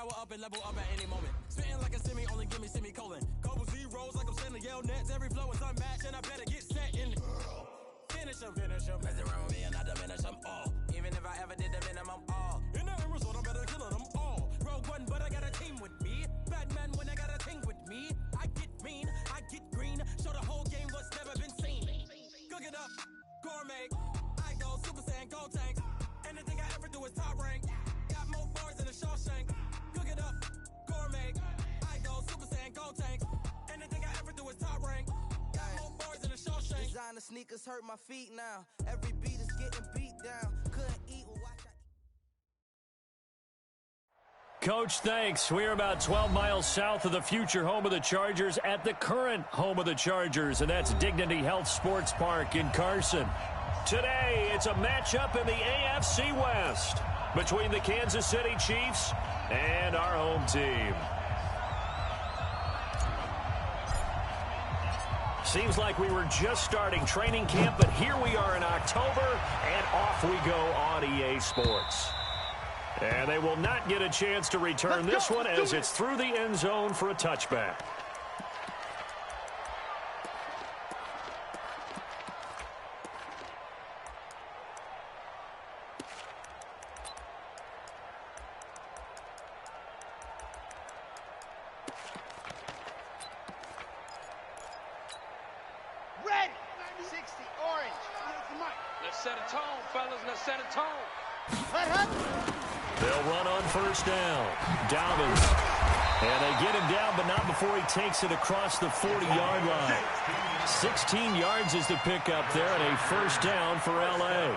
power up and level up at any moment. Spitting like a semi, only give me semicolon. Couple zeros like I'm sending yell nets. Every flow is unmatched and I better get set in. Finish them. Mess around with me and I diminish them all. Even if I ever did the minimum all. In the end result, I better kill them all. Rogue one, but I got a team with me. Batman when I got a thing with me. I get mean, I get green. Show the whole game what's never been seen. Cook it up, gourmet. I go Super Saiyan, gold tank. Anything I ever do is top rank. Got more bars than a Shawshank. Cook it up, gourmet. I go Super Saiyan, gold tank. Anything I ever do is top rank. Got more bars than a Shawshank. Designer sneakers hurt my feet now. Every beat is getting beat down. Couldn't eat or watch. Coach, thanks. We're about 12 miles south of the future home of the Chargers at the current home of the Chargers, and that's Dignity Health Sports Park in Carson. Today, it's a matchup in the AFC West between the Kansas City Chiefs and our home team. Seems like we were just starting training camp, but here we are in October, and off we go on EA Sports. And they will not get a chance to return this one as it's through the end zone for a touchback. Ready. 60 orange. Let's set a tone, fellas. Let's set a tone. They'll run on first down. Dobbins. And they get him down, but not before he takes it across the 40-yard line. 16 yards is the pickup there, and a first down for L.A.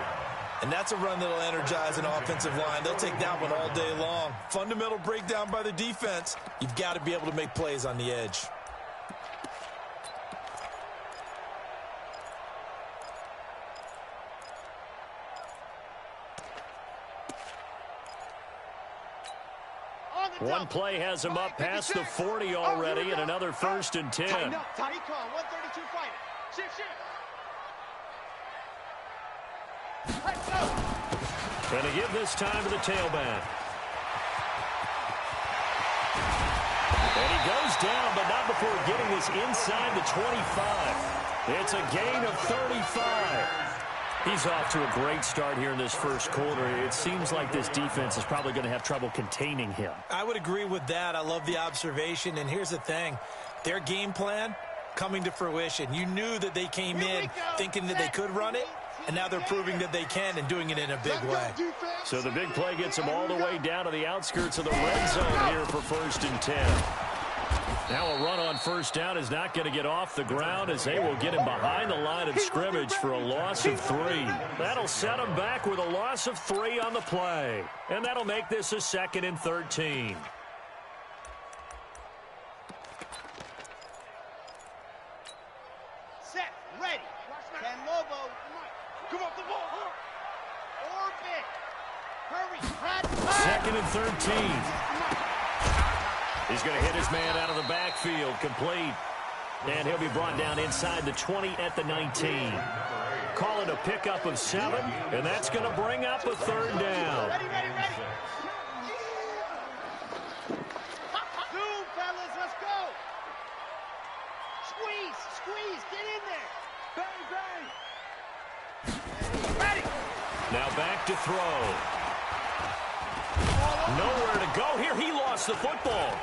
And that's a run that'll energize an offensive line. They'll take that one all day long. Fundamental breakdown by the defense. You've got to be able to make plays on the edge. One play has him up past the 40 already, and another first and 10. Tighten up, tight call, 132 fighting. Shift. And to give this time to the tailback. And he goes down, but not before getting this inside the 25. It's a gain of 35. He's off to a great start here in this first quarter. It seems like this defense is probably going to have trouble containing him. I would agree with that. I love the observation. And here's the thing. Their game plan coming to fruition. You knew that they came in thinking that they could run it, and now they're proving that they can and doing it in a big way. So the big play gets them all the way down to the outskirts of the red zone here for first and 10. Now a run on first down is not going to get off the ground as they will get him behind the line of scrimmage for a loss of 3. That'll set him back with a loss of 3 on the play. And that'll make this a 2nd and 13. Set, ready. Ken Lobo. Come off the ball. Orbit. Hurry. 2nd and 13. He's going to hit his man out of the backfield, complete. And he'll be brought down inside the 20 at the 19. Call it a pickup of 7, and that's going to bring up a 3rd down. Ready. Zoom, fellas, let's go. Squeeze, get in there. Bang. Ready. Now back to throw. Nowhere to go here. He lost the football.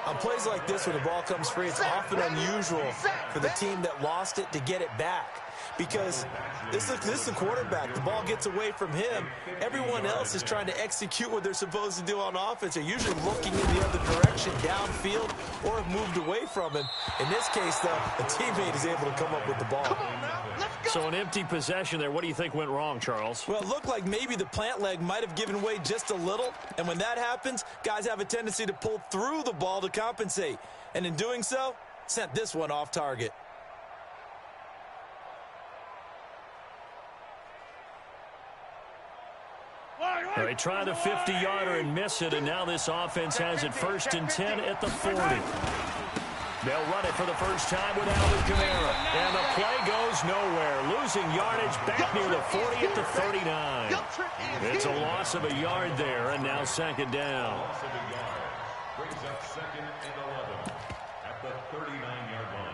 On plays like this, when the ball comes free, it's often unusual for the team that lost it to get it back. Because this is the quarterback. The ball gets away from him. Everyone else is trying to execute what they're supposed to do on offense. They're usually looking in the other direction, downfield, or have moved away from him. In this case, though, a teammate is able to come up with the ball. So an empty possession there. What do you think went wrong, Charles? Well, it looked like maybe the plant leg might have given way just a little. And when that happens, guys have a tendency to pull through the ball to compensate. And in doing so, sent this one off target. They try the 50-yarder and miss it, and now this offense has it 1st and 10 at the 40. They'll run it for the first time with Alvin Kamara. And the play goes nowhere. Losing yardage back near the 40 at the 39. It's a loss of a yard there, and now second down. Loss of a yard. Brings up second and 11 at the 39-yard line.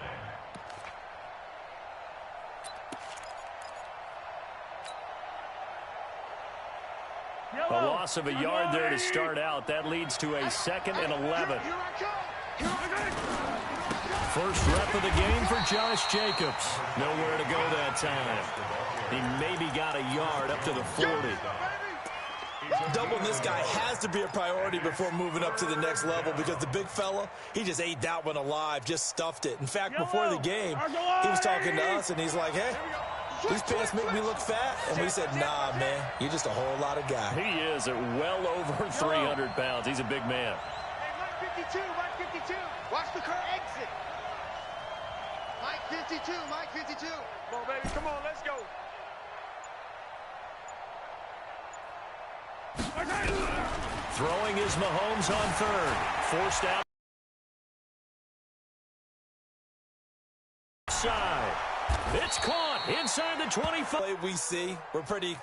A loss of a yard there to start out. That leads to a second and 11. First rep of the game for Josh Jacobs. Nowhere to go that time. He maybe got a yard up to the 40. Doubling this guy has to be a priority before moving up to the next level because the big fella, he just ate that one alive, just stuffed it. In fact, before the game, he was talking to us, and he's like, hey, these pants make me look fat. And we said, nah, man, you're just a whole lot of guy. He is at well over 300 pounds. He's a big man. Hey, Mike 52, Mike 52. Watch the current exit. Mike 52, Mike 52. Come on, baby, come on, let's go. Throwing is Mahomes on third. Forced out. Side. It's caught inside the 25. Play we see, we're pretty,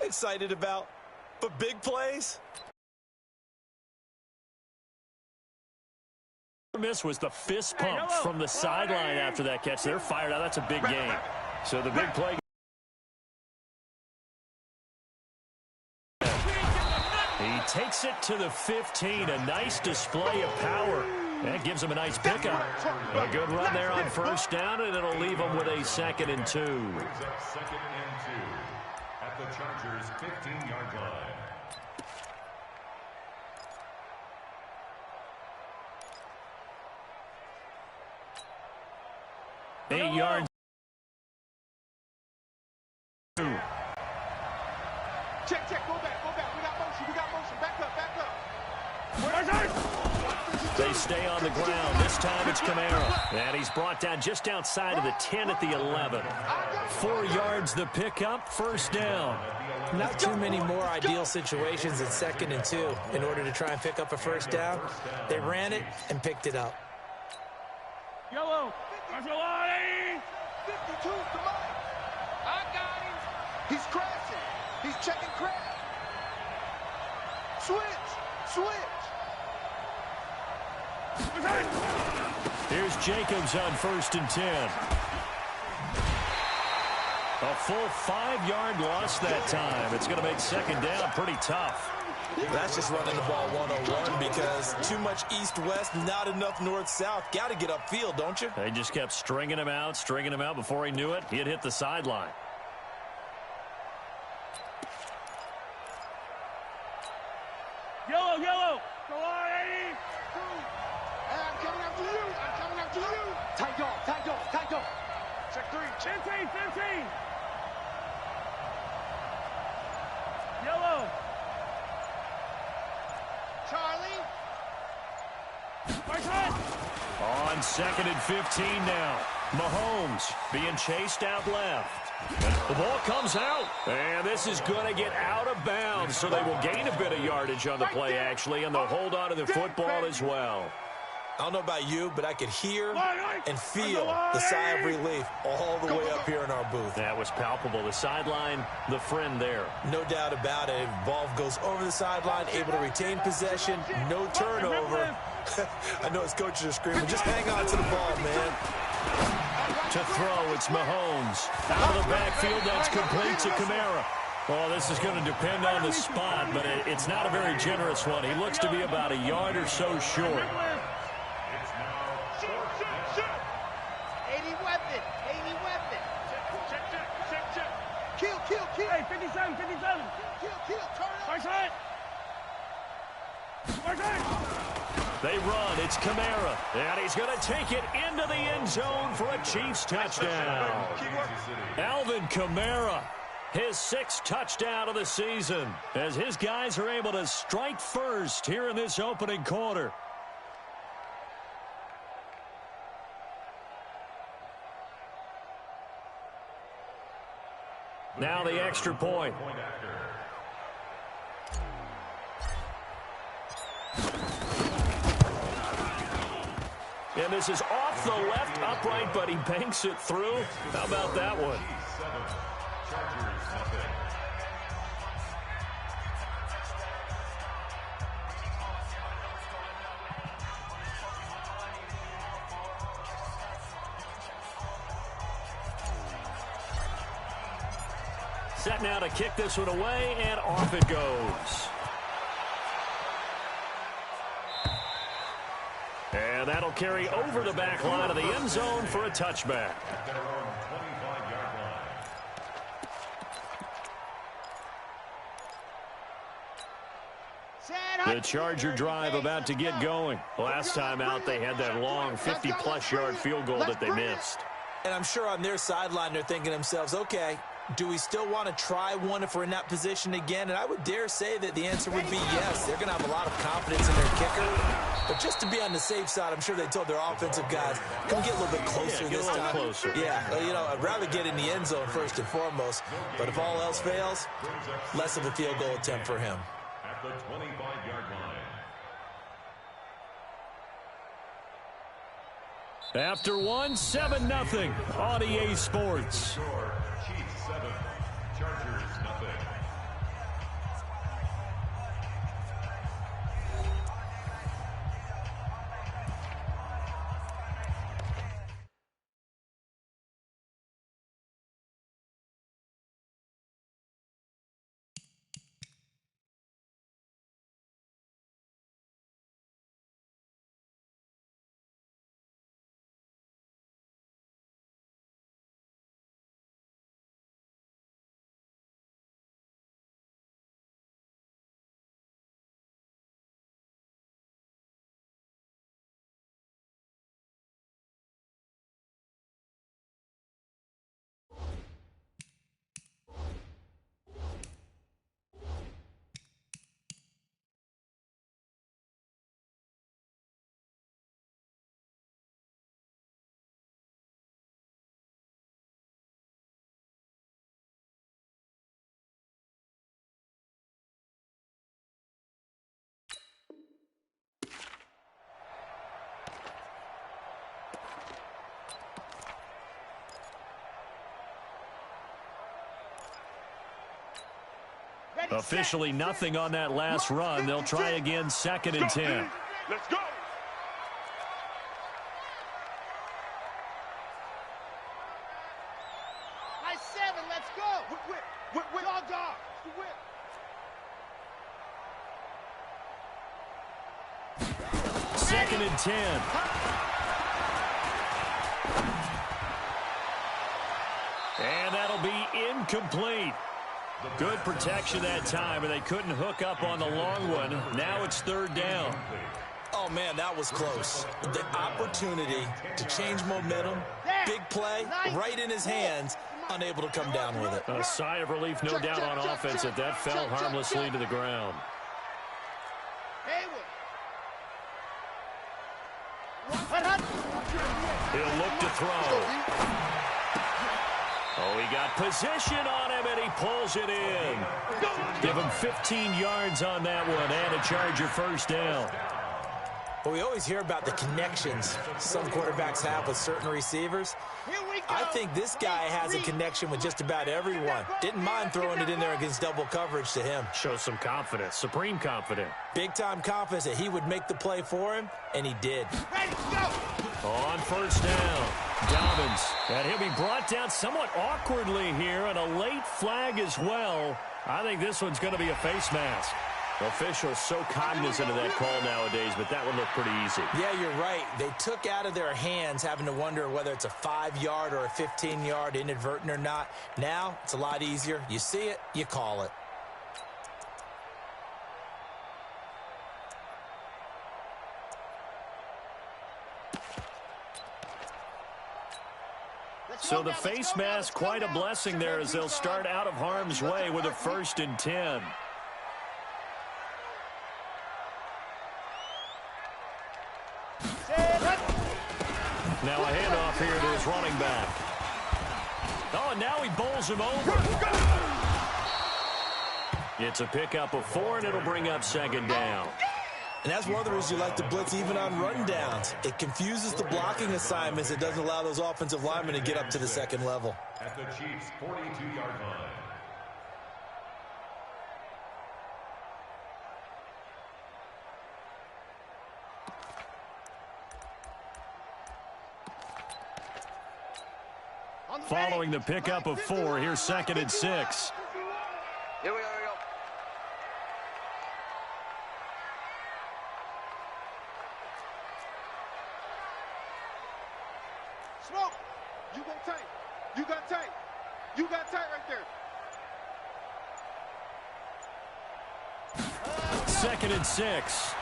excited about. But big plays? Miss was the fist pump from the sideline after that catch. They're fired out. That's a big game. So the big play. He takes it to the 15. A nice display of power. That gives him a nice pickup. A good run there on first down, and it'll leave him with a second and 2. Brings up second and 2 at the Chargers' 15-yard line. Eight yards. Check, go back. We got motion. Back up. They stay on the ground. This time it's Kamara. And he's brought down just outside of the 10 at the 11. 4 yards the pickup, first down. Not too many more ideal situations in second and 2 in order to try and pick up a first down. They ran it and picked it up. Yellow. 52, come on. I got him. He's crashing. He's checking crash. Switch. Here's Jacobs on first and 10. A full 5-yard loss that time. It's going to make second down pretty tough. That's just running the ball 101 because too much east-west, not enough north-south. Got to get upfield, don't you? They just kept stringing him out. Before he knew it, he had hit the sideline. Yellow. Go on, Eddie. I'm coming after you. Tight dog. Check 3. 15. Yellow. Charlie. On second and 15 now. Mahomes being chased out left. The ball comes out, and this is going to get out of bounds, so they will gain a bit of yardage on the play, actually, and they'll hold on to the football as well. I don't know about you, but I could hear and feel the sigh of relief all the way up here in our booth. That was palpable. The sideline, the friend there. No doubt about it. Ball goes over the sideline, able to retain possession, no turnover. I know his coaches are screaming, just hang on to the ball, man. To throw, it's Mahomes. Out of the backfield, that's complete to Kamara. Well, this is going to depend on the spot, but it's not a very generous one. He looks to be about a yard or so short. Kill. Hey, 57. Kill. Turn up. They run. It's Kamara. And he's going to take it into the end zone for a Chiefs touchdown. Alvin Kamara, his 6th touchdown of the season, as his guys are able to strike first here in this opening quarter. Now the extra point. And this is off the left upright, but he banks it through. How about that one? Set now to kick this one away, and off it goes. And that'll carry over the back line of the end zone for a touchback. At their own 25-yard line. The Charger drive about to get going. Last time out, they had that long 50-plus yard field goal that they missed. And I'm sure on their sideline, they're thinking to themselves, okay, do we still want to try one if we're in that position again? And I would dare say that the answer would be yes. They're going to have a lot of confidence in their kicker. But just to be on the safe side, I'm sure they told their offensive guys, come get a little bit closer this time. Closer. Yeah, you know, I'd rather get in the end zone first and foremost. But if all else fails, less of a field goal attempt for him. At the 25-yard line. After one, 7-0 on EA Sports. Score, Chiefs 7, Chargers nothing. Officially nothing on that last run. They'll try again, 2nd and 10. Let's go. High 7, let's go. Dog, dog. Second and 10. And that'll be incomplete. Good protection that time, and they couldn't hook up on the long one. Now it's 3rd down. Oh, man, that was close. The opportunity to change momentum, big play, right in his hands, unable to come down with it. A sigh of relief, no doubt, on offense that that fell harmlessly to the ground. He'll look to throw. Oh, he got position on him, and he pulls it in. Give him 15 yards on that one, and a Charger 1st down. Well, we always hear about the connections some quarterbacks have with certain receivers. I think this guy has a connection with just about everyone. Didn't mind throwing it in there against double coverage to him. Shows some confidence, supreme confidence. Big-time confidence that he would make the play for him, and he did. On 1st down, Dobbins. And he'll be brought down somewhat awkwardly here, and a late flag as well. I think this one's going to be a face mask. Officials so cognizant of that call nowadays, but that would look pretty easy. Yeah, you're right. They took out of their hands having to wonder whether it's a 5-yard or a 15-yard, inadvertent or not. Now, it's a lot easier. You see it, you call it. So the face mask, quite a blessing there as they'll start out of harm's way with a 1st and 10. Now a handoff here to his running back. Oh, and now he bowls him over. It's a pickup of 4, and it'll bring up 2nd down. And that's one of the reasons you like to blitz even on rundowns. It confuses the blocking assignments. It doesn't allow those offensive linemen to get up to the second level. At the Chiefs' 42-yard line. Following the pickup of 4, here's 2nd and 6. Here we go. Smoke. You got tight. You got tight. You got tight right there. 2nd and 6.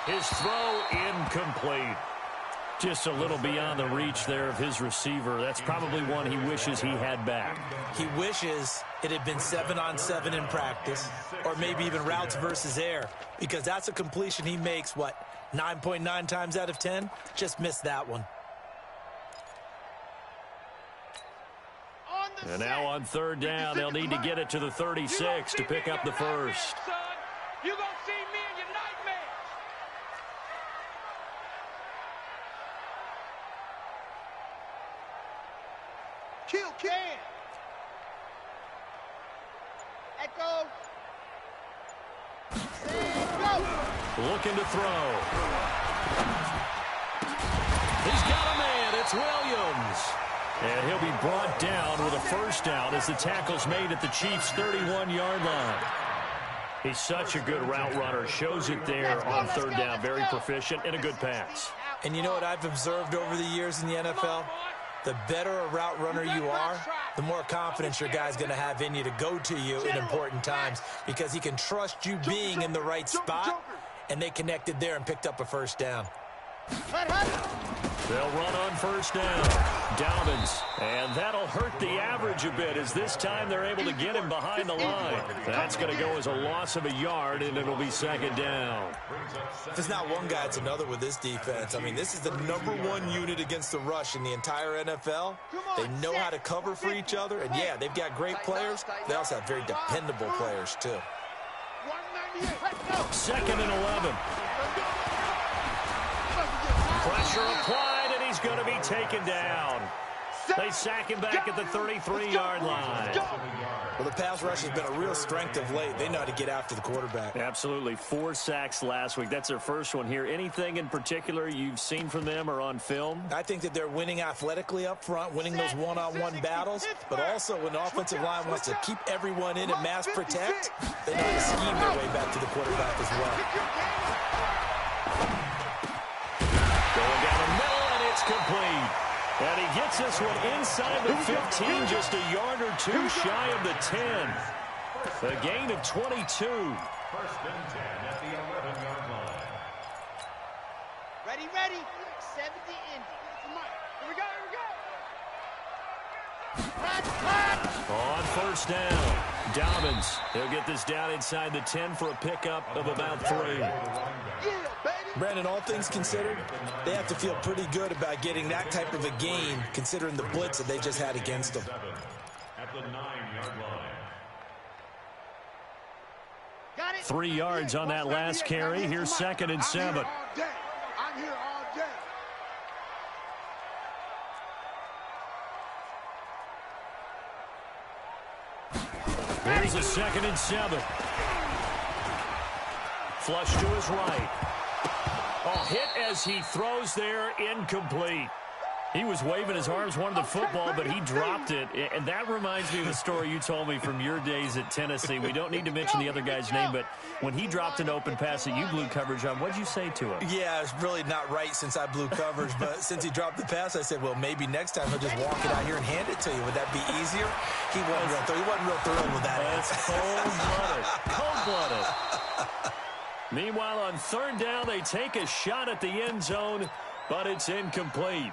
His throw incomplete. Just a little beyond the reach there of his receiver. That's probably one he wishes he had back. He wishes it had been 7-on-7 in practice, or maybe even routes versus air, because that's a completion he makes, 9.9 times out of 10? Just missed that one. And now on 3rd down, they'll need to get it to the 36 to pick up the first. You're going to see me in your nightmares. Kill can. Echo. Go. Looking to throw. He's got a man. It's Williams. And he'll be brought down with a first down as the tackle's made at the Chiefs' 31-yard line. He's such a good route runner. Shows it there on 3rd down. Very proficient and a good pass. And you know what I've observed over the years in the NFL? The better a route runner you are, the more confidence your guy's going to have in you to go to you in important times, because he can trust you being in the right spot, and they connected there and picked up a first down. They'll run on 1st down. Dobbins, and that'll hurt the average a bit, as this time they're able to get him behind the line. That's going to go as a loss of a yard, and it'll be 2nd down. If it's not one guy, it's another with this defense. I mean, this is the #1 unit against the rush in the entire NFL. They know how to cover for each other, and yeah, they've got great players. They also have very dependable players, too. 2nd and 11. Pressure applied, and he's going to be taken down. They sack him back at the 33-yard line. Well, the pass rush has been a real strength of late. They know how to get after the quarterback. Absolutely. 4 sacks last week. That's their first one here. Anything in particular you've seen from them or on film? I think that they're winning athletically up front, winning those one-on-one battles, but also when the offensive line wants to keep everyone in and mass protect, they know how to scheme their way back to the quarterback as well. Going down the middle, and it's complete. And he gets this one inside the 15, just a yard or 2 shy of the 10. A gain of 22. 1st and 10 at the 11-yard line. Ready. 70 Indy. Here we go. On 1st down, Dobbins. He'll get this down inside the 10 for a pickup of about 3. Brandon, all things considered, they have to feel pretty good about getting that type of a gain, considering the blitz that they just had against them. At the 9-yard line. 3 yards on that last carry. Here's 2nd and 7. I'm here all day. Here's a 2nd and 7. Flush to his right. Oh, hit as he throws there, incomplete. He was waving his arms, wanted the football, but he dropped it. And that reminds me of the story you told me from your days at Tennessee. We don't need to mention the other guy's name, but when he dropped an open pass that you blew coverage on, what'd you say to him? Yeah, it's really not right since I blew coverage, but since he dropped the pass, I said, well, maybe next time he'll just walk it out here and hand it to you. Would that be easier? He wasn't real thrilled with that. That's cold-blooded. Cold-blooded. Meanwhile, on 3rd down, they take a shot at the end zone, but it's incomplete.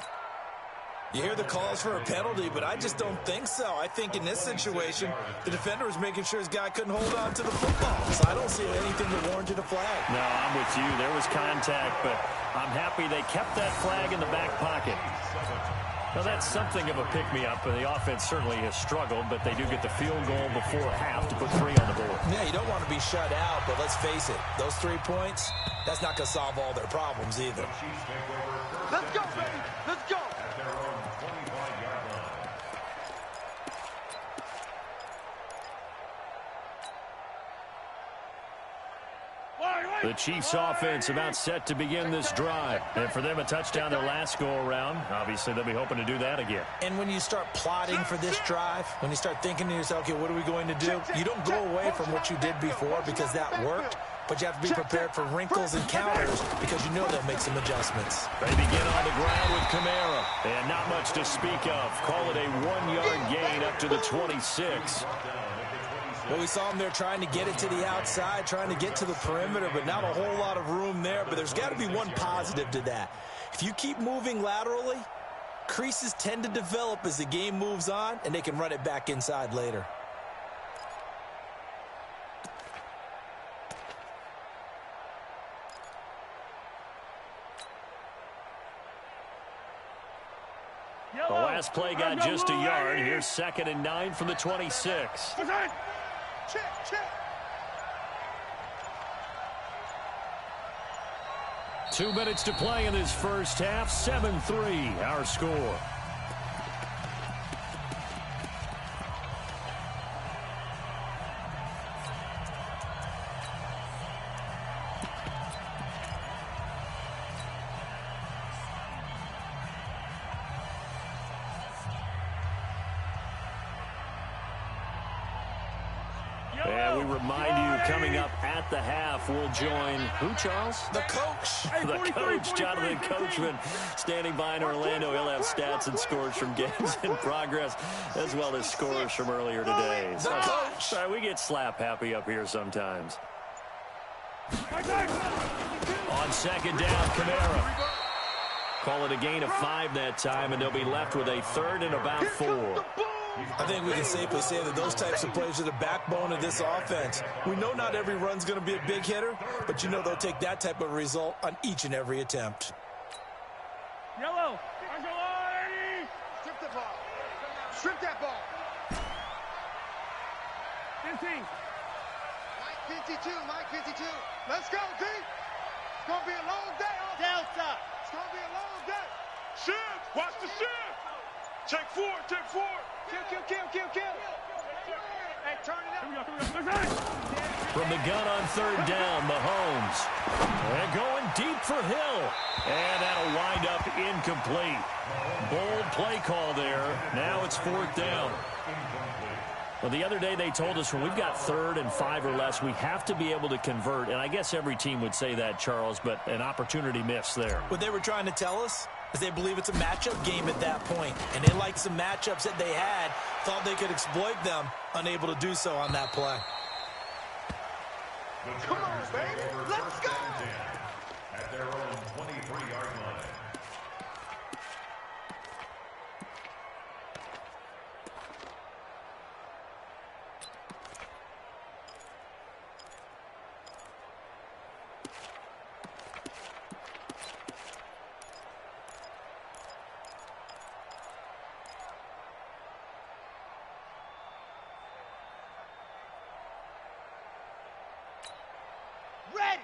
You hear the calls for a penalty, but I just don't think so. I think in this situation, the defender was making sure his guy couldn't hold on to the football. So I don't see anything that warranted a flag. No, I'm with you. There was contact, but I'm happy they kept that flag in the back pocket. Well, that's something of a pick-me-up. The offense certainly has struggled, but they do get the field goal before half to put 3 on the board. Yeah, you don't want to be shut out, but let's face it, those 3 points, that's not going to solve all their problems either. Let's go, baby. Let's go. At their own 25-yard line. The Chiefs offense about set to begin this drive. And for them, a touchdown their last go-around. Obviously, they'll be hoping to do that again. And when you start plotting for this drive, when you start thinking to yourself, okay, what are we going to do? You don't go away from what you did before because that worked, but you have to be prepared for wrinkles and counters because you know they'll make some adjustments. They begin on the ground with Kamara. And not much to speak of. Call it a 1-yard gain up to the 26. Well, we saw him there trying to get it to the outside, trying to get to the perimeter, but not a whole lot of room there. But there's got to be one positive to that. If you keep moving laterally, creases tend to develop as the game moves on, and they can run it back inside later. The last play got just a yard. Here's 2nd and 9 from the 26. Check. 2 minutes to play in this first half. 7-3, our score. And we remind you, coming up at the half, we'll join who, Charles? The coach. The coach, Jonathan Coachman, standing by in Orlando. He'll have stats and scores from games in progress, as well as scores from earlier today. The coach. Sorry, we get slap happy up here sometimes. On 2nd down, Kamara. Call it a gain of 5 that time, and they'll be left with a 3rd and about 4. I think we can safely say that those types of plays are the backbone of this offense. We know not every run's going to be a big hitter, but you know they'll take that type of result on each and every attempt. Yellow. Strip the ball. Strip that ball. 15. Mike 52. Let's go, D. It's going to be a long day. Delta. It's going to be a long day. Shift. Watch the shift. Take 4. Kill. Hey, turn it up. From the gun on 3rd down, Mahomes. And going deep for Hill. And that'll wind up incomplete. Bold play call there. Now it's 4th down. Well, the other day they told us when we've got 3rd and 5 or less, we have to be able to convert. And I guess every team would say that, Charles, but an opportunity missed there. What they were trying to tell us is they believe it's a matchup game at that point. And they liked some matchups that they had, thought they could exploit them, unable to do so on that play. Come on, baby. Let's go. At their own 23-yard line.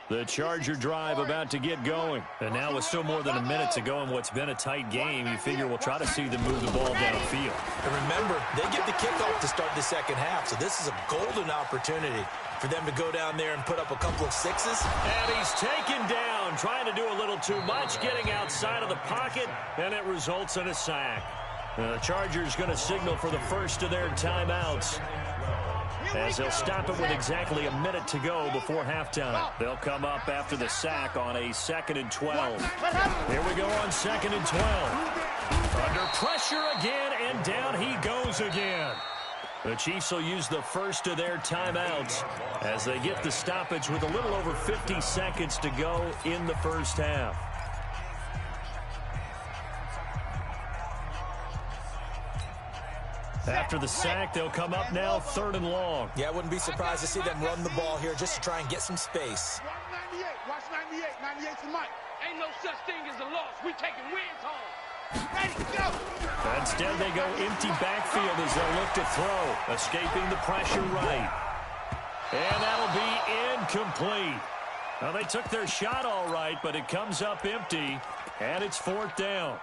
The Charger drive about to get going. And now with still more than a minute to go in what's been a tight game, you figure we'll try to see them move the ball downfield. And remember, they get the kickoff to start the second half, so this is a golden opportunity for them to go down there and put up a couple of sixes. And he's taken down, trying to do a little too much, getting outside of the pocket, and it results in a sack. The Chargers going to signal for the first of their timeouts, as they'll stop it with exactly a minute to go before halftime. They'll come up after the sack on a 2nd and 12. Here we go on 2nd and 12. Under pressure again, and down he goes again. The Chiefs will use the first of their timeouts as they get the stoppage with a little over 50 seconds to go in the first half. After the sack, they'll come up now 3rd and long. Yeah, I wouldn't be surprised to see them run the ball here just to try and get some space. Watch 98. 98's the mic. Ain't no such thing as a loss. We taking wins home. Ready, go! Instead, they go empty backfield as they look to throw, escaping the pressure right. And that'll be incomplete. Well, they took their shot all right, but it comes up empty, and it's 4th down.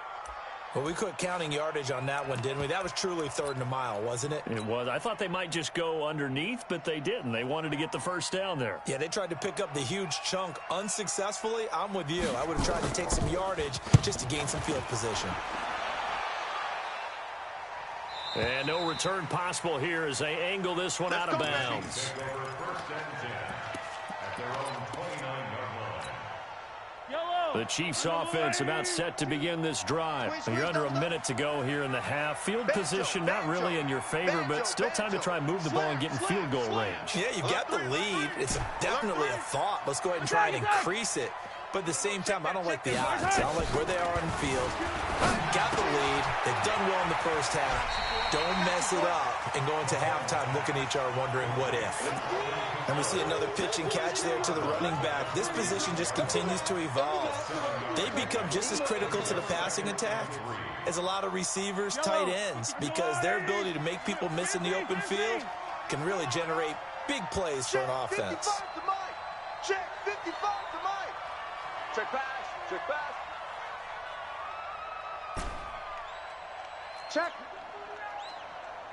Well, we quit counting yardage on that one, didn't we? That was truly 3rd and a mile, wasn't it? It was. I thought they might just go underneath, but they didn't. They wanted to get the first down there. Yeah, they tried to pick up the huge chunk unsuccessfully. I'm with you. I would have tried to take some yardage just to gain some field position. And no return possible here as they angle this one out of bounds. The Chiefs offense about set to begin this drive. You're under a minute to go here in the half. Field position not really in your favor, but still time to try and move the ball and get in field goal range. Yeah, you've got the lead. It's definitely a thought. Let's go ahead and try and increase it. But at the same time, I don't like the odds. I don't like where they are on the field. Got the lead. They've done well in the first half. Don't mess it up and go into halftime looking at each other wondering what if. And we see another pitch and catch there to the running back. This position just continues to evolve. They become just as critical to the passing attack as a lot of receivers, tight ends, because their ability to make people miss in the open field can really generate big plays for an offense. Check 55 to Mike. Check pass. Check pass. Check.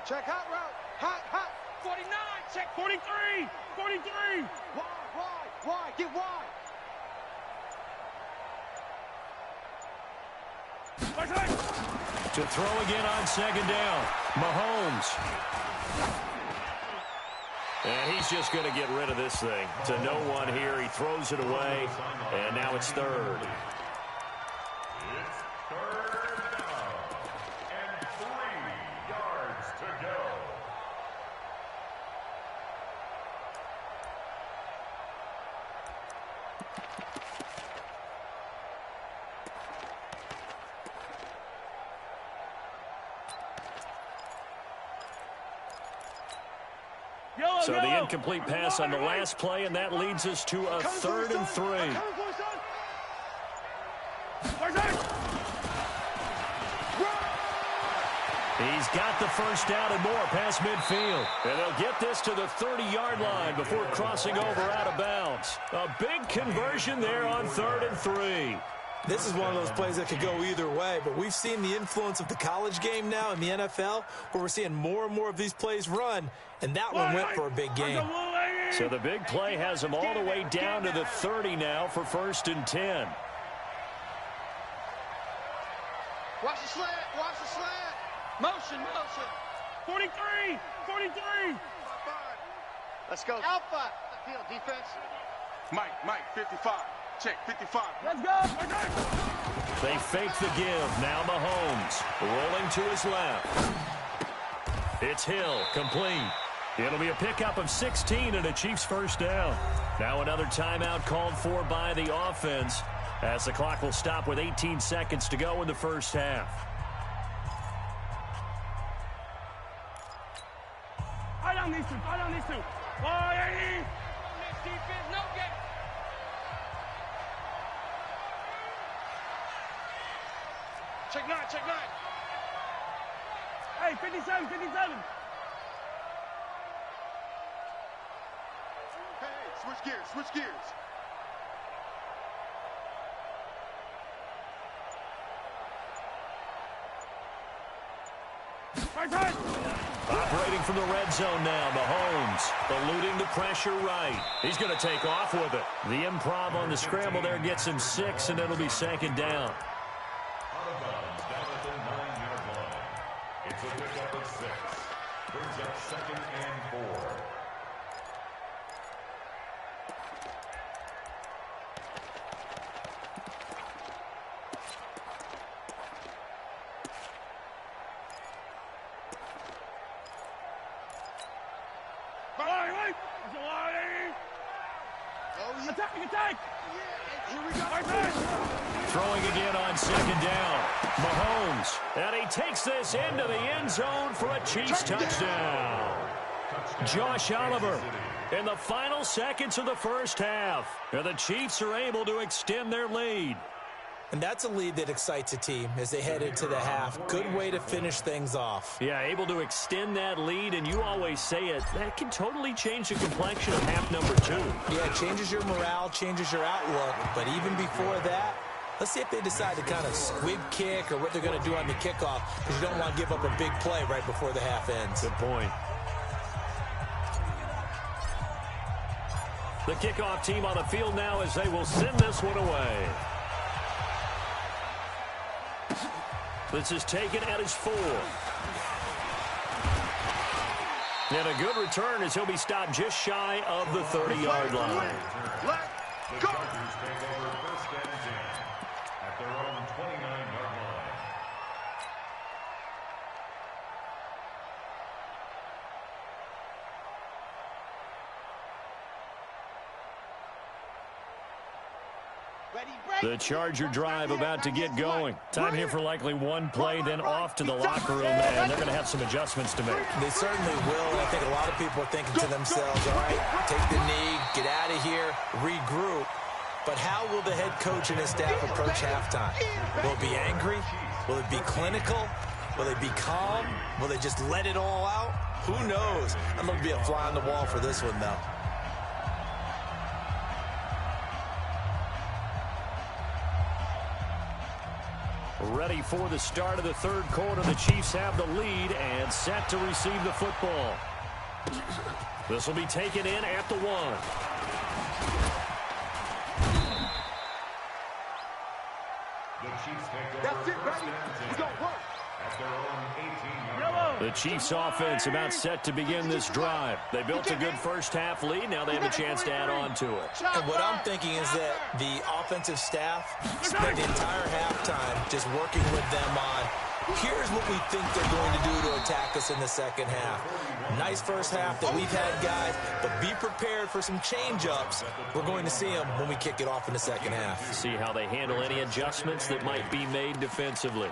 Check hot route. Hot. 49, check 43, 43. Why? Get wide. To throw again on 2nd down. Mahomes. And he's just going to get rid of this thing. To no one here. He throws it away. And now it's 3rd. It's 3rd down. And 3 yards to go. So the incomplete pass on the last play, and that leads us to a 3rd and 3. He's got the first down and more past midfield. And they'll get this to the 30-yard line before crossing over out of bounds. A big conversion there on 3rd and 3. This is one of those plays that could go either way, but we've seen the influence of the college game now in the NFL, where we're seeing more and more of these plays run, and that one went for a big game. So the big play has them all the way down to the 30 now for 1st and 10. Watch the slant. Motion. 43, 43. Let's go. Alpha. Field defense. Mike, 55. Check 55. Let's go. They fake the give. Now Mahomes rolling to his left. It's Hill, complete. It'll be a pickup of 16 and a Chiefs first down. Now another timeout called for by the offense as the clock will stop with 18 seconds to go in the first half. I don't need to. Oh, yeah. Defense, no get. Check 9. Hey, 57. Hey, switch gears. Right. Operating from the red zone now, Mahomes eluding the pressure right. He's going to take off with it. The improv on the scramble there gets him 6, and it'll be 2nd down. Out of bounds, down at the 9-yard line. It's a pickup of 6. Brings up 2nd and 4. Attack! Here we go. Throwing again on 2nd down. Mahomes. And he takes this into the end zone for a Chiefs touchdown. Josh Oliver in the final seconds of the first half. And the Chiefs are able to extend their lead. And that's a lead that excites a team as they head into the half. Good way to finish things off. Yeah, able to extend that lead, and you always say it, that can totally change the complexion of half number 2. Yeah, it changes your morale, changes your outlook. But even before that, let's see if they decide to kind of squib kick or what they're going to do on the kickoff, because you don't want to give up a big play right before the half ends. Good point. The kickoff team on the field now as they will send this one away. This is taken at his 4. And a good return as he'll be stopped just shy of the 30-yard line. The Chargers take over 1st and 10 at their own 29-yard line. The Charger drive about to get going. Time here for likely one play, then off to the locker room, and they're going to have some adjustments to make. They certainly will, and I think a lot of people are thinking to themselves, all right, take the knee, get out of here, regroup. But how will the head coach and his staff approach halftime? Will it be angry? Will it be clinical? Will they be calm? Will they just let it all out? Who knows? I'm going to be a fly on the wall for this one, though. Ready for the start of the 3rd quarter. The Chiefs have the lead and set to receive the football. This will be taken in at the 1. The Chiefs take over 1st and 10 at their own 18-yard line. The Chiefs offense about set to begin this drive. They built a good first half lead. Now they have a chance to add on to it. And what I'm thinking is that the offensive staff spent the entire halftime just working with them on, here's what we think they're going to do to attack us in the second half. Nice first half that we've had, guys, but be prepared for some change-ups. We're going to see them when we kick it off in the second half. See how they handle any adjustments that might be made defensively.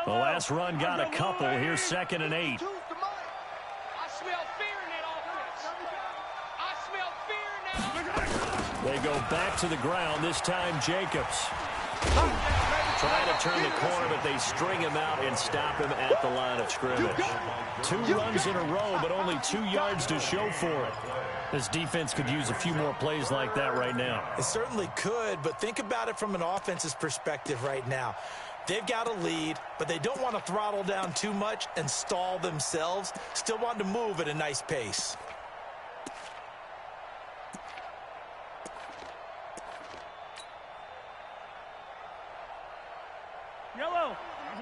The last run got a couple. Here's 2nd and 8. I smell fear in that offense. I smell fear in that offense. They go back to the ground, this time Jacobs. Trying to turn the corner, but they string him out and stop him at the line of scrimmage. 2 runs in a row, but only 2 yards to show for it. This defense could use a few more plays like that right now. It certainly could, but think about it from an offense's perspective right now. They've got a lead, but they don't want to throttle down too much and stall themselves. Still want to move at a nice pace. Yellow.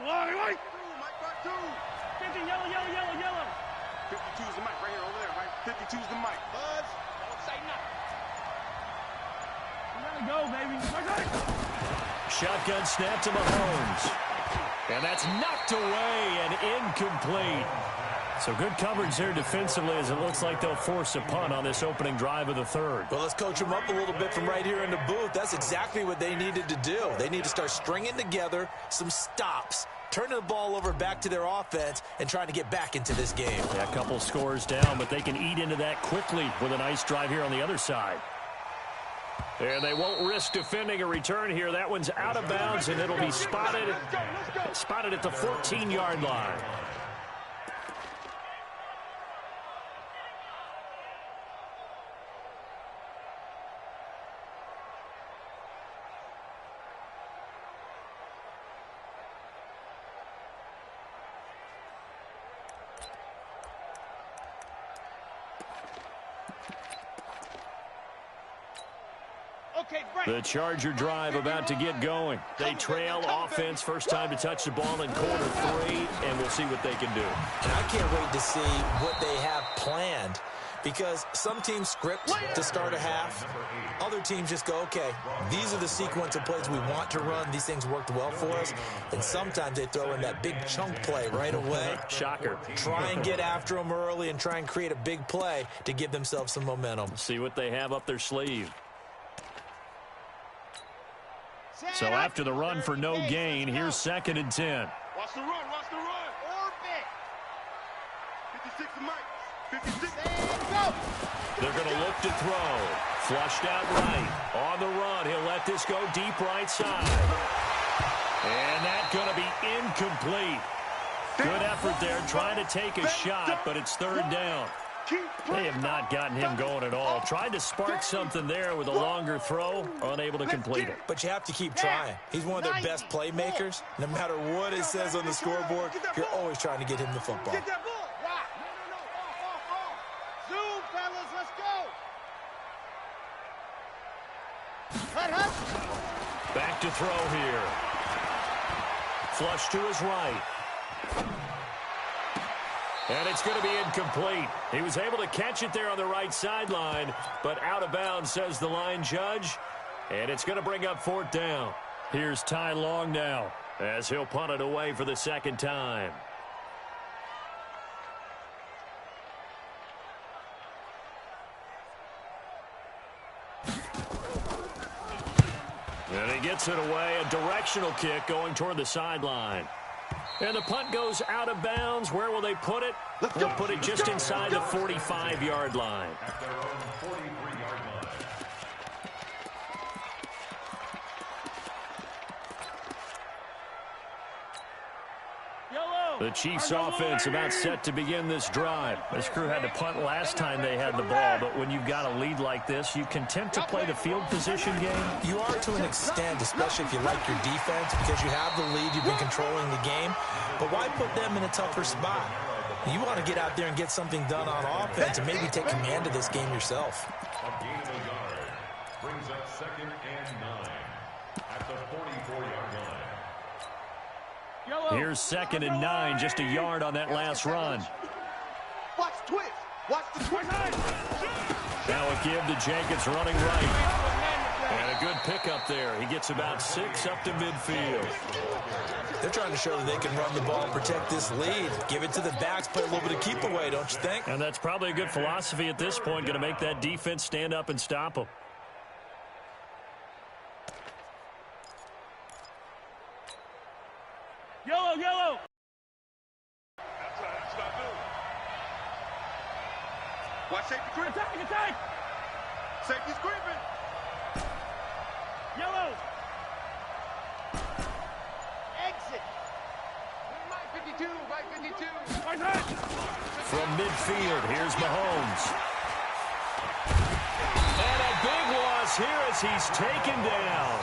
White. 50, yellow. 52's the mic right here over there, right? 52's the mic. Buzz, don't say nothing. We gotta go, baby. Shotgun snap to Mahomes. And that's knocked away and incomplete. So good coverage there defensively as it looks like they'll force a punt on this opening drive of the 3rd. Well, let's coach them up a little bit from right here in the booth. That's exactly what they needed to do. They need to start stringing together some stops, turning the ball over back to their offense, and trying to get back into this game. Yeah, a couple scores down, but they can eat into that quickly with a nice drive here on the other side. And they won't risk defending a return here. That one's out of bounds, and it'll be spotted at the 14-yard line. The Charger drive about to get going. They trail offense, first time to touch the ball in quarter 3, and we'll see what they can do. And I can't wait to see what they have planned, because some teams script to start a half. Other teams just go, okay, these are the sequence of plays we want to run. These things worked well for us. And sometimes they throw in that big chunk play right away. Shocker. Try and get after them early and try and create a big play to give themselves some momentum. See what they have up their sleeve. So after the run for no gain, here's 2nd and 10. Watch the run. Orbit. 56 the mic. They're going to look to throw. Flushed out right. On the run. He'll let this go deep right side. And that's going to be incomplete. Good effort there trying to take a shot, but it's third down. They have not gotten him going at all. Tried to spark something there with a longer throw, unable to complete it. But you have to keep trying. He's one of their best playmakers. No matter what it says on the scoreboard, you're always trying to get him the football. Get that ball. Zoom, fellas, let's go. Back to throw here. Flush to his right. And it's going to be incomplete. He was able to catch it there on the right sideline, but out of bounds, says the line judge. And it's going to bring up fourth down. Here's Ty Long now, as he'll punt it away for the second time. And he gets it away, a directional kick going toward the sideline. And the punt goes out of bounds. Where will they put it? They'll put it just inside the 45-yard line. At their own 43-yard line. The Chiefs' offense about set to begin this drive. This crew had to punt last time they had the ball, but when you've got a lead like this, you content to play the field position game? You are to an extent, especially if you like your defense, because you have the lead, you've been controlling the game. But why put them in a tougher spot? You want to get out there and get something done on offense and maybe take command of this game yourself. A gain of a yard brings up 2nd and 9 at the 44-yard line. Here's 2nd and 9, just a yard on that last run. Watch twist. Watch the twist. Now a give to Jenkins running right. And a good pickup there. He gets about 6 up to midfield. They're trying to show that they can run the ball and protect this lead. Give it to the backs, play a little bit of keep away, don't you think? And that's probably a good philosophy at this point, going to make that defense stand up and stop them. Yellow. That's not good. Watch safety creep. Attack. Safety's creeping. Yellow. Exit. Right 52. From midfield, here's Mahomes. And a big loss here as he's taken down.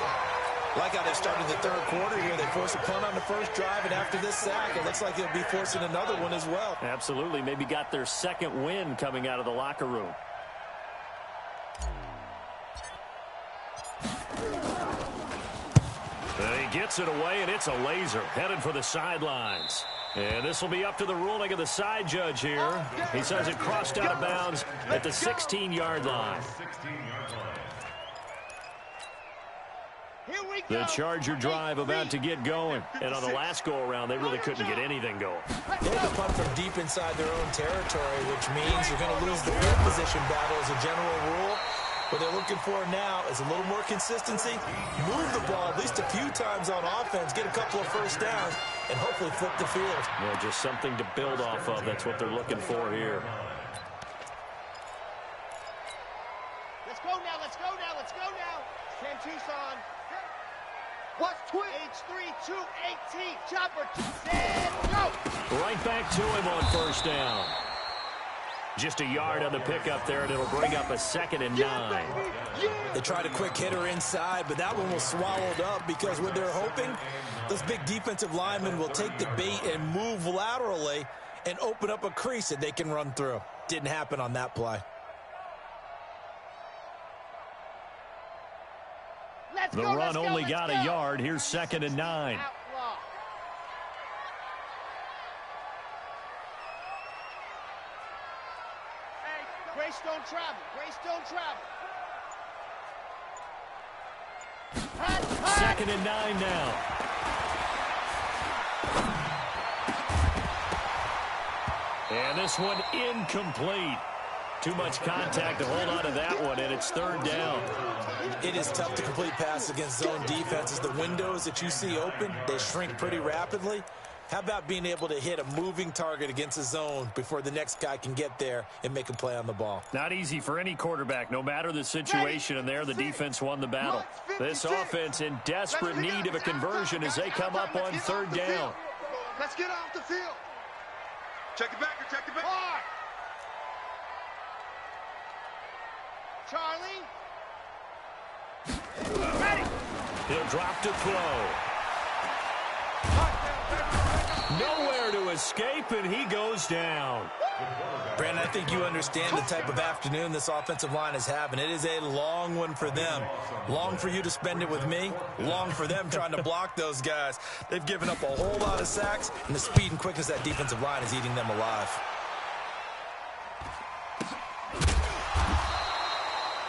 Like how they started the third quarter here. They forced a punt on the first drive, and after this sack, it looks like they'll be forcing another one as well. Absolutely. Maybe got their second win coming out of the locker room. And he gets it away, and it's a laser headed for the sidelines. And this will be up to the ruling of the side judge here. He says it crossed out of bounds at the 16-yard line. The Charger drive about to get going. And on the last go-around, they really couldn't get anything going. They had to punt from deep inside their own territory, which means you're going to lose the field position battle as a general rule. What they're looking for now is a little more consistency. Move the ball at least a few times on offense, get a couple of first downs, and hopefully flip the field. Well, just something to build off of. That's what they're looking for here. Let's go now. Sam Tucson. Watch twist. H3, 218. Chopper. Set, go. Right back to him on first down. Just a yard on the pickup there, and it'll bring up a 2nd and 9. They tried a quick hitter inside, but that one was swallowed up because what they're hoping, those big defensive linemen will take the bait and move laterally and open up a crease that they can run through. Didn't happen on that play. The run only got a yard. Here's 2nd and 9. Greystone travel. 2nd and 9 now. And this one incomplete. Too much contact to hold on to that one, and it's third down. It is tough to complete passes against zone defenses. The windows that you see open, they shrink pretty rapidly. How about being able to hit a moving target against the zone before the next guy can get there and make a play on the ball? Not easy for any quarterback, no matter the situation, and there the defense won the battle. This offense in desperate need of a conversion as they come up on third down. Let's get off the field. Check it back. Check it back. Hard. Charlie. Ready. He'll drop to throw. Nowhere to escape, and he goes down. Brandon, I think you understand the type of afternoon this offensive line is having. It is a long one for them. Long for you to spend it with me. Long for them trying to block those guys. They've given up a whole lot of sacks, and the speed and quickness of that defensive line is eating them alive.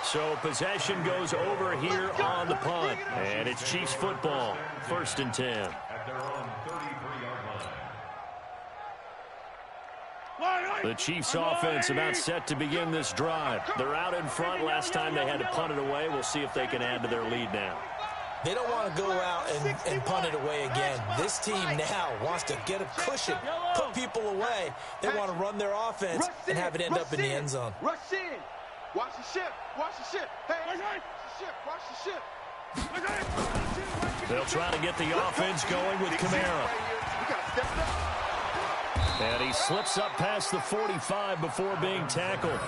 So possession goes over here on the punt, and it's Chiefs football, 1st and 10. At their own 33-yard line. The Chiefs offense about set to begin this drive. They're out in front. Last time they had to punt it away. We'll see if they can add to their lead now. They don't want to go out and punt it away again. This team now wants to get a cushion, put people away. They want to run their offense and have it end up in the end zone. Rush in. Watch the ship. Watch the ship. Hey, watch the ship. Watch the ship. They'll try to get the offense going with Kamara. We got to step it up. And he slips up past the 45 before being tackled.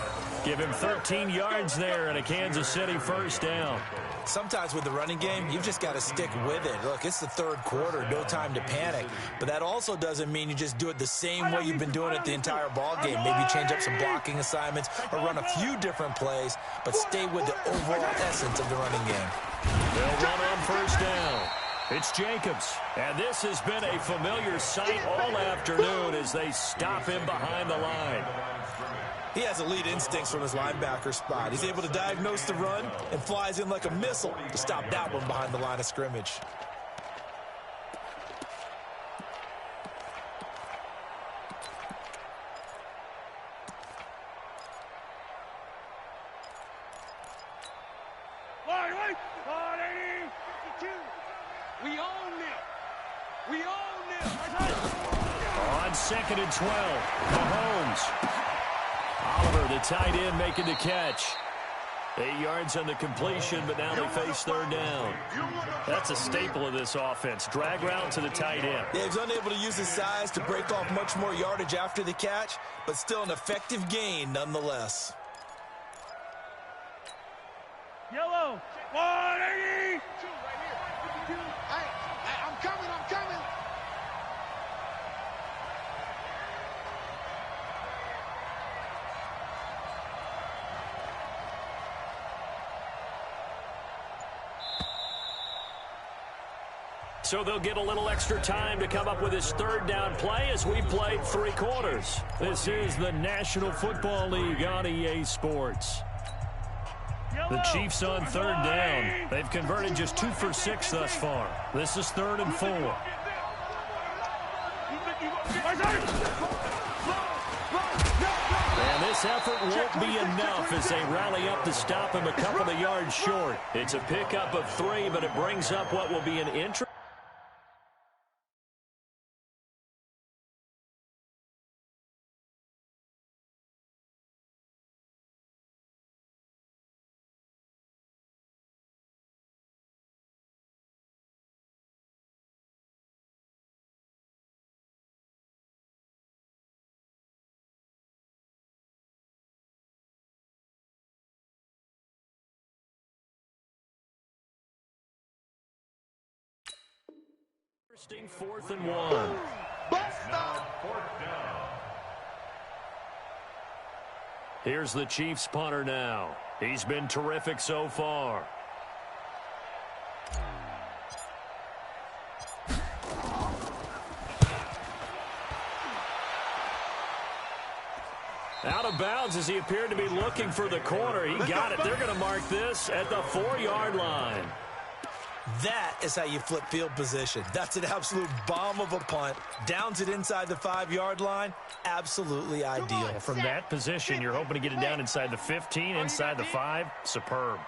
Give him 13 yards there and a Kansas City 1st down. Sometimes with the running game, you've just got to stick with it. Look, it's the third quarter, no time to panic. But that also doesn't mean you just do it the same way you've been doing it the entire ball game. Maybe change up some blocking assignments or run a few different plays, but stay with the overall essence of the running game. They'll run on 1st down. It's Jacobs, and this has been a familiar sight all afternoon as they stop him behind the line. He has elite instincts from his linebacker spot. He's able to diagnose the run and flies in like a missile to stop that one behind the line of scrimmage. We own them. We own them. On 2nd and 12, Mahomes. Oliver, the tight end, making the catch. 8 yards on the completion, but now they face 3rd down. That's a staple of this offense. Drag route to the tight end. Yeah, he's unable to use his size to break off much more yardage after the catch, but still an effective gain nonetheless. Yellow. 180. Hey, I'm coming. So they'll get a little extra time to come up with his 3rd down play as we've played 3 quarters. This is the National Football League on EA Sports. The Chiefs on 3rd down. They've converted just 2 for 6 thus far. This is 3rd and 4. And this effort won't be enough as they rally up to stop him a couple of yards short. It's a pickup of 3, but it brings up what will be an interesting. Interesting 4th and 1. Here's the Chiefs punter now. He's been terrific so far. Out of bounds as he appeared to be looking for the corner. He got it. They're going to mark this at the 4-yard line. That is how you flip field position. That's an absolute bomb of a punt. Downs it inside the 5-yard line. Absolutely ideal. From that position, you're hoping to get it down inside the 15, inside the 5. Superb.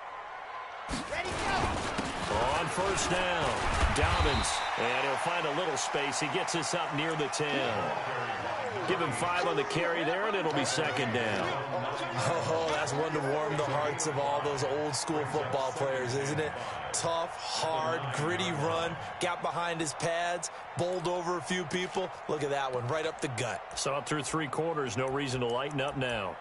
Ready, go. On 1st down, Dobbins, And he'll find a little space. He gets us up near the 10. Give him 5 on the carry there, and it'll be second down. Oh, that's one to warm the hearts of all those old-school football players, isn't it? Tough, hard, gritty run. Got behind his pads, bowled over a few people. Look at that one, right up the gut. Saw it through 3 quarters. No reason to lighten up now.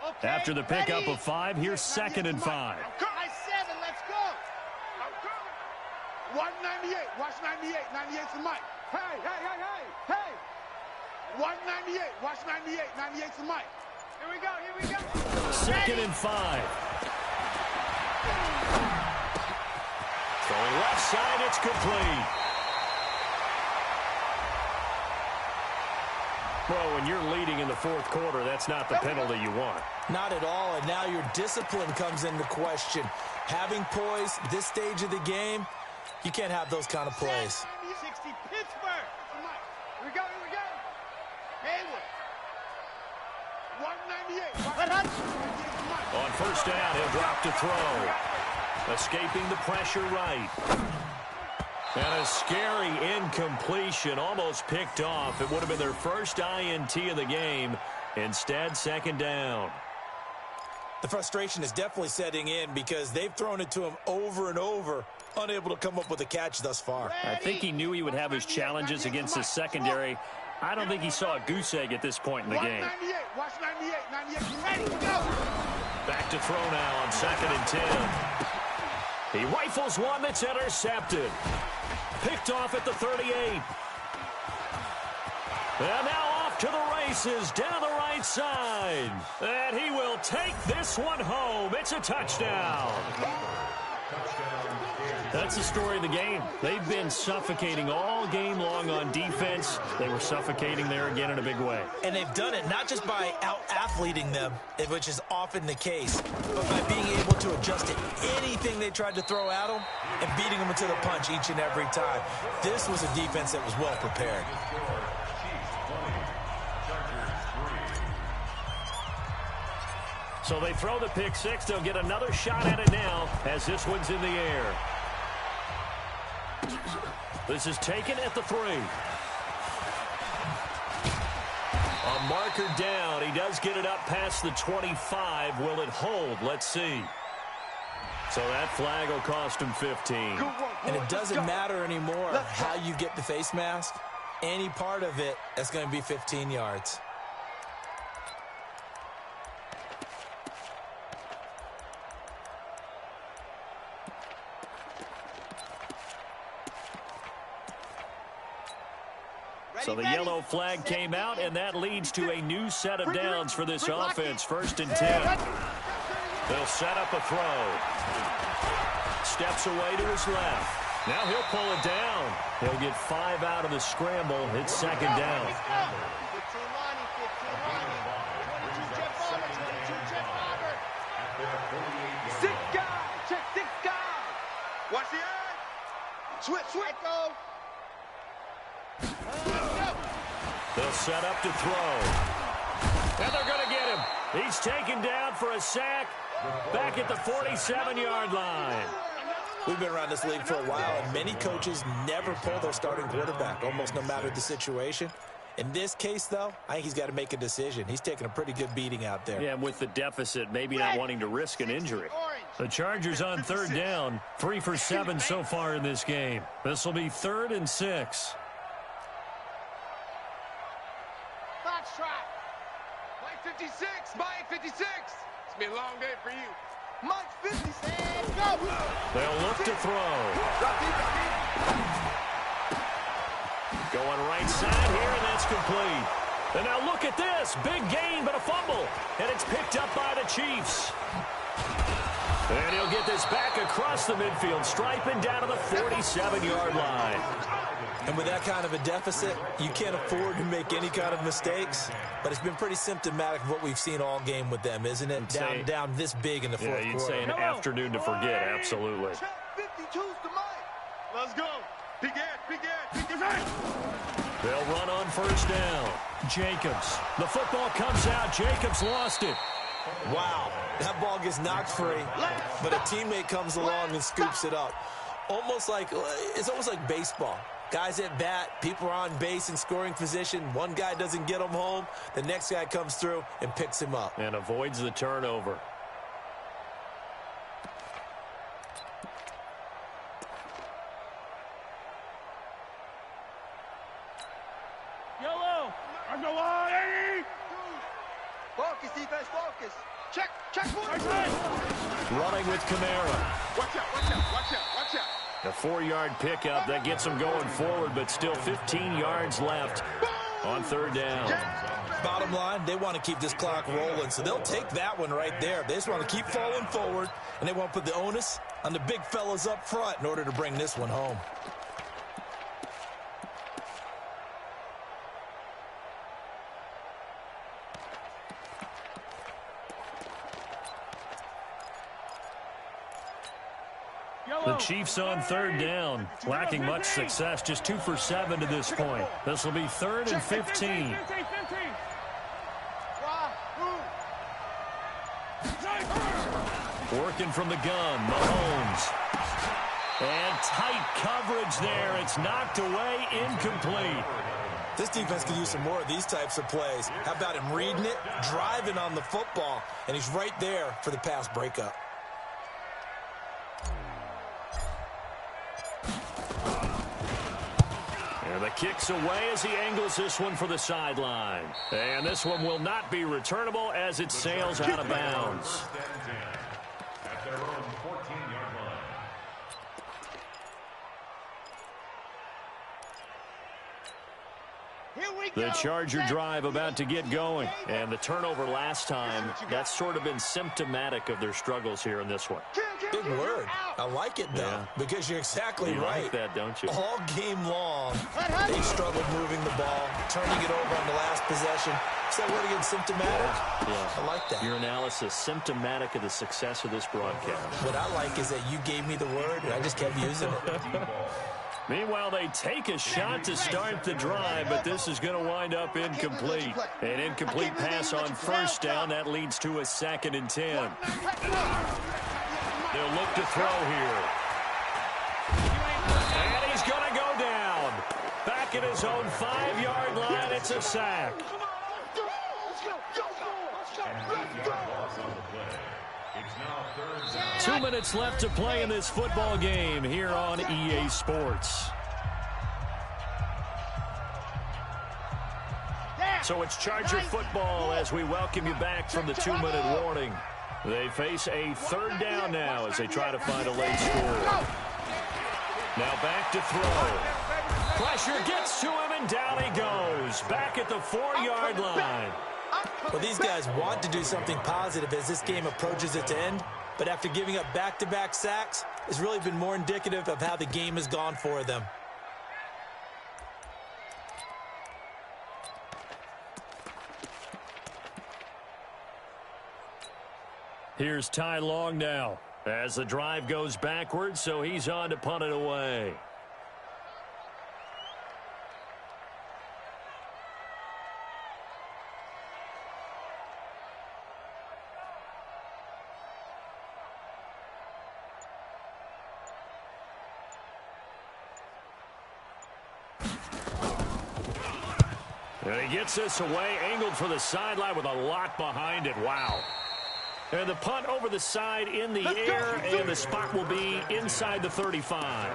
Okay, After the pickup of 5, here's second and 5. High 7, let's go. I'm coming. Watch 98. Watch 98. 98's the mic. Hey, hey, hey, hey, hey. Watch 98. Watch 98. 98's the mic. Here we go. Here we go. Second and 5. Throwing left side, it's complete. Well, when you're leading in the 4th quarter, that's not the penalty you want. Not at all, and now your discipline comes into question. Having poise this stage of the game, you can't have those kind of plays. 60 Pittsburgh. Here we go, here we go. Haywood. 198. On first down, he'll drop to throw. Escaping the pressure right. And a scary incompletion, almost picked off. It would have been their first INT of the game. Instead, second down. The frustration is definitely setting in because they've thrown it to him over and over, unable to come up with a catch thus far. I think he knew he would have his challenges against his secondary. I don't think he saw a goose egg at this point in the game. Watch 98. 98. Ready, go. Back to throw now on second and 10. He rifles one that's intercepted. Picked off at the 38. And now off to the races down the right side. And he will take this one home. It's a touchdown. That's the story of the game. They've been suffocating all game long on defense. They were suffocating there again in a big way. And they've done it not just by out-athleting them, which is often the case, but by being able to adjust to anything they tried to throw at them and beating them into the punch each and every time. This was a defense that was well prepared. So they throw the pick 6. They'll get another shot at it now as this one's in the air. This is taken at the 3. A marker down. He does get it up past the 25. Will it hold? Let's see. So that flag will cost him 15. And it doesn't matter anymore how you get the face mask. Any part of it, that's going to be 15 yards. So the yellow flag came out, and that leads to a new set of downs for this offense. First and 10. They'll set up a throw. Steps away to his left. Now he'll pull it down. He'll get 5 out of the scramble. It's second down. 15 Lonnie, 15 Lonnie. 22 Jeff Bomber, 22 Jeff Bomber. 6 guy, check 6 guy. Watch the eye. Switch, go. They'll set up to throw. And they're going to get him. He's taken down for a sack back at the 47-yard line. We've been around this league for a while, and many coaches never pull their starting quarterback, almost no matter the situation. In this case, though, I think he's got to make a decision. He's taking a pretty good beating out there. Yeah, and with the deficit, maybe not wanting to risk an injury. The Chargers on third down, 3 for 7 so far in this game. This will be 3rd and 6. Foxtrot. Mike 56. Mike 56. It's been a long day for you. Mike 56. Go. They'll look to throw. Going right side here, and that's complete. And now look at this. Big gain, but a fumble. And it's picked up by the Chiefs. And he'll get this back across the midfield stripe and down to the 47-yard line. And with that kind of a deficit, you can't afford to make any kind of mistakes. But it's been pretty symptomatic of what we've seen all game with them, isn't it? Down this big in the fourth quarter. You'd say an afternoon to forget, absolutely. 52's to Mike. Let's go. Big Ed. They'll run on first down. Jacobs. The football comes out. Jacobs lost it. Wow, that ball gets knocked free, but a teammate comes along and scoops it up. It's almost like baseball. Guys at bat, people are on base in scoring position. One guy doesn't get him home. The next guy comes through and picks him up. And avoids the turnover. Yellow. I go on, Eddie. Focus, defense, focus. Check. Running with Kamara. Watch out. A 4-yard pickup that gets him going forward, but still 15 yards left on third down. Bottom line, they want to keep this clock rolling, so they'll take that one right there. They just want to keep falling forward, and they want to put the onus on the big fellas up front in order to bring this one home. The Chiefs on third down, lacking much success, just 2 for 7 to this point. This will be 3rd and 15. Working from the gun, Mahomes. And tight coverage there. It's knocked away, incomplete. This defense could use some more of these types of plays. How about him reading it, driving on the football, and he's right there for the pass breakup. And the kick's away as he angles this one for the sideline. And this one will not be returnable as it sails out of bounds. At their own 14-yard line. The Charger drive about to get going. And the turnover last time, that's sort of been symptomatic of their struggles here in this one. Big word. I like it, though, because you're exactly you right. Like that, don't you? All game long, they struggled moving the ball, turning it over on the last possession. Is that word again, symptomatic? Yeah. I like that. Your analysis, symptomatic of the success of this broadcast. What I like is that you gave me the word, and I just kept using it. Meanwhile, they take a shot to start the drive, but this is going to wind up incomplete. An incomplete pass on first down. That leads to a 2nd and 10. They'll look to throw here. And he's going to go down. Back at his own 5-yard line, it's a sack. 2 minutes left to play in this football game here on EA Sports. So it's Charger football as we welcome you back from the 2-minute warning. They face a 3rd down now as they try to find a late score. Now back to throw. Pressure gets to him, and down he goes. Back at the 4-yard line. Well, these guys want to do something positive as this game approaches its end, but after giving up back-to-back sacks, it's really been more indicative of how the game has gone for them. Here's Ty Long now as the drive goes backwards, so he's on to punt it away. And he gets this away, angled for the sideline with a lot behind it. Wow. And the punt over the side in the air, and the spot will be inside the 35.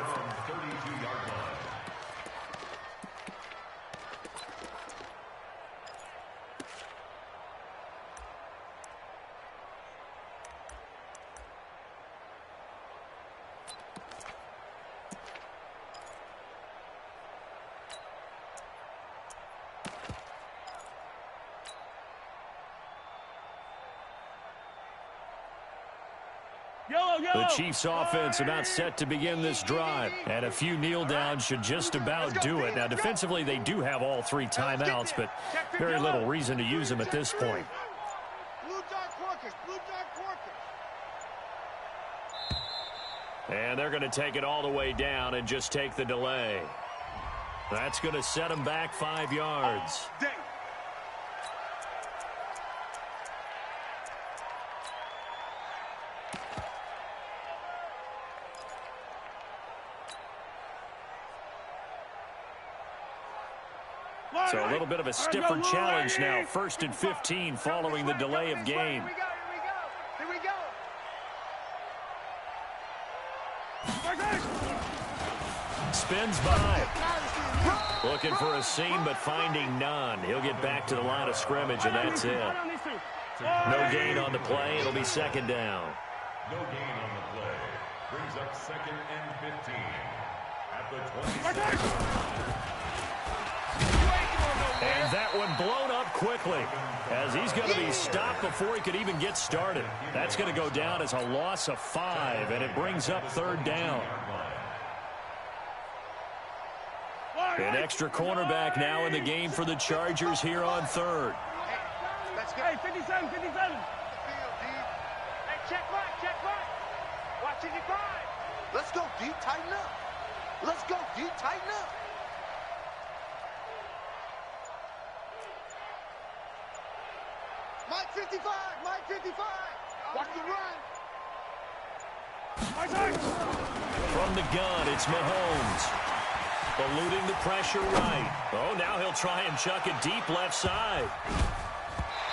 The Chiefs offense about set to begin this drive, and a few kneel downs should just about do it. Now defensively they do have all 3 timeouts, but very little reason to use them at this point. And they're going to take it all the way down and just take the delay. That's going to set them back 5 yards. So a little bit of a stiffer challenge now. 1st and 15 following the delay of game. Here we go. Spins by. Looking for a seam, but finding none. He'll get back to the line of scrimmage, and that's it. No gain on the play. It'll be 2nd down. No gain on the play. Brings up 2nd and 15. At the 26. And that one blown up quickly, as he's going to be stopped before he could even get started. That's going to go down as a loss of 5, and it brings up 3rd down. An extra cornerback now in the game for the Chargers here on 3rd. Hey, 57. Hey, check mark. Watch it, divide. Let's go, D. Tighten up. Let's go, D. Tighten up. Mike 55. Watch the run. From the gun, it's Mahomes. Eluding the pressure right. Oh, now he'll try and chuck it deep left side.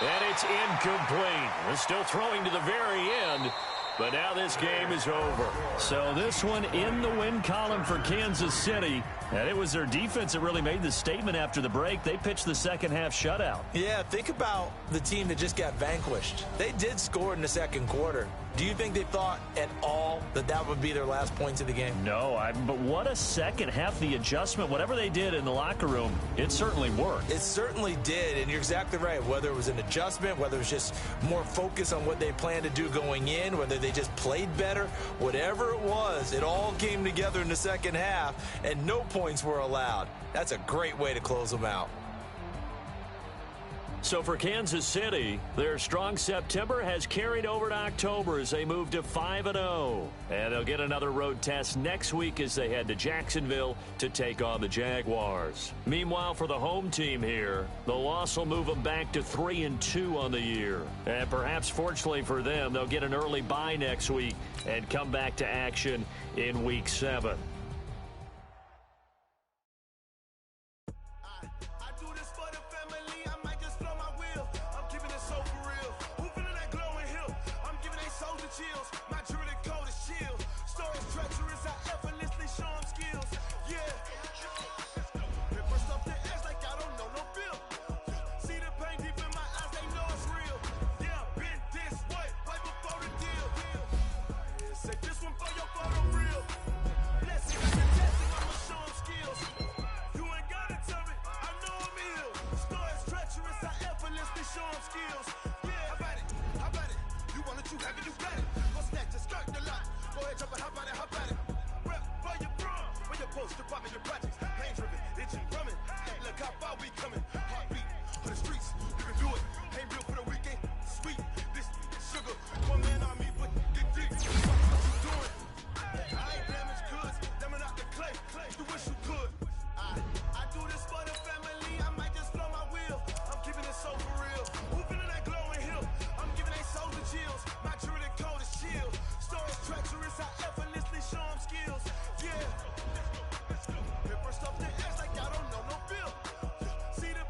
And it's incomplete. We're still throwing to the very end, but now this game is over. So this one in the win column for Kansas City. And it was their defense that really made the statement after the break. They pitched the second half shutout. Yeah, think about the team that just got vanquished. They did score in the 2nd quarter. Do you think they thought at all that that would be their last points of the game? No, but what a second half. The adjustment, whatever they did in the locker room, it certainly worked. It certainly did, and you're exactly right. Whether it was an adjustment, whether it was just more focus on what they planned to do going in, whether they just played better, whatever it was, it all came together in the second half, and no points were allowed. That's a great way to close them out. So for Kansas City, their strong September has carried over to October as they move to 5-0. And they'll get another road test next week as they head to Jacksonville to take on the Jaguars. Meanwhile, for the home team here, the loss will move them back to 3-2 on the year. And perhaps fortunately for them, they'll get an early bye next week and come back to action in Week 7. See the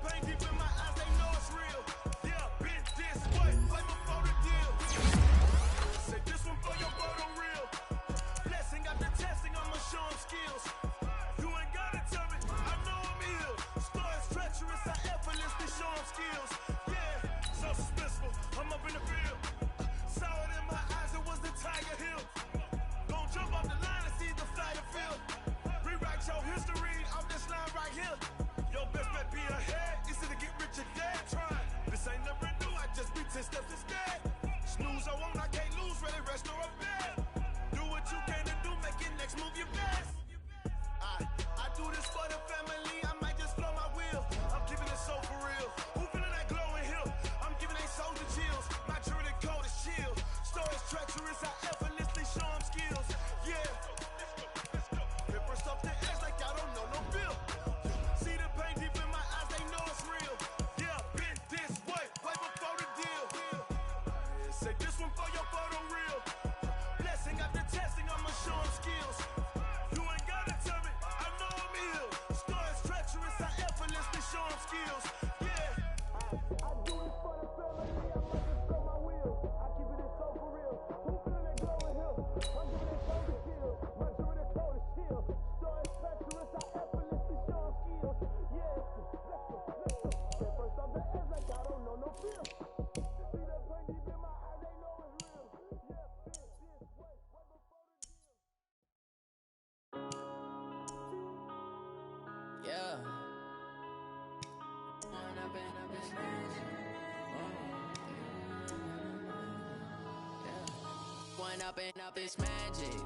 One up and up is magic.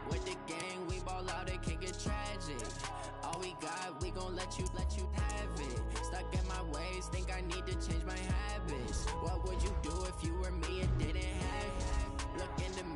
With the gang, we ball out, it can get tragic. All we got, we gon' let you have it. Stuck in my ways, think I need to change my habits. What would you do if you were me and didn't have it? Look in the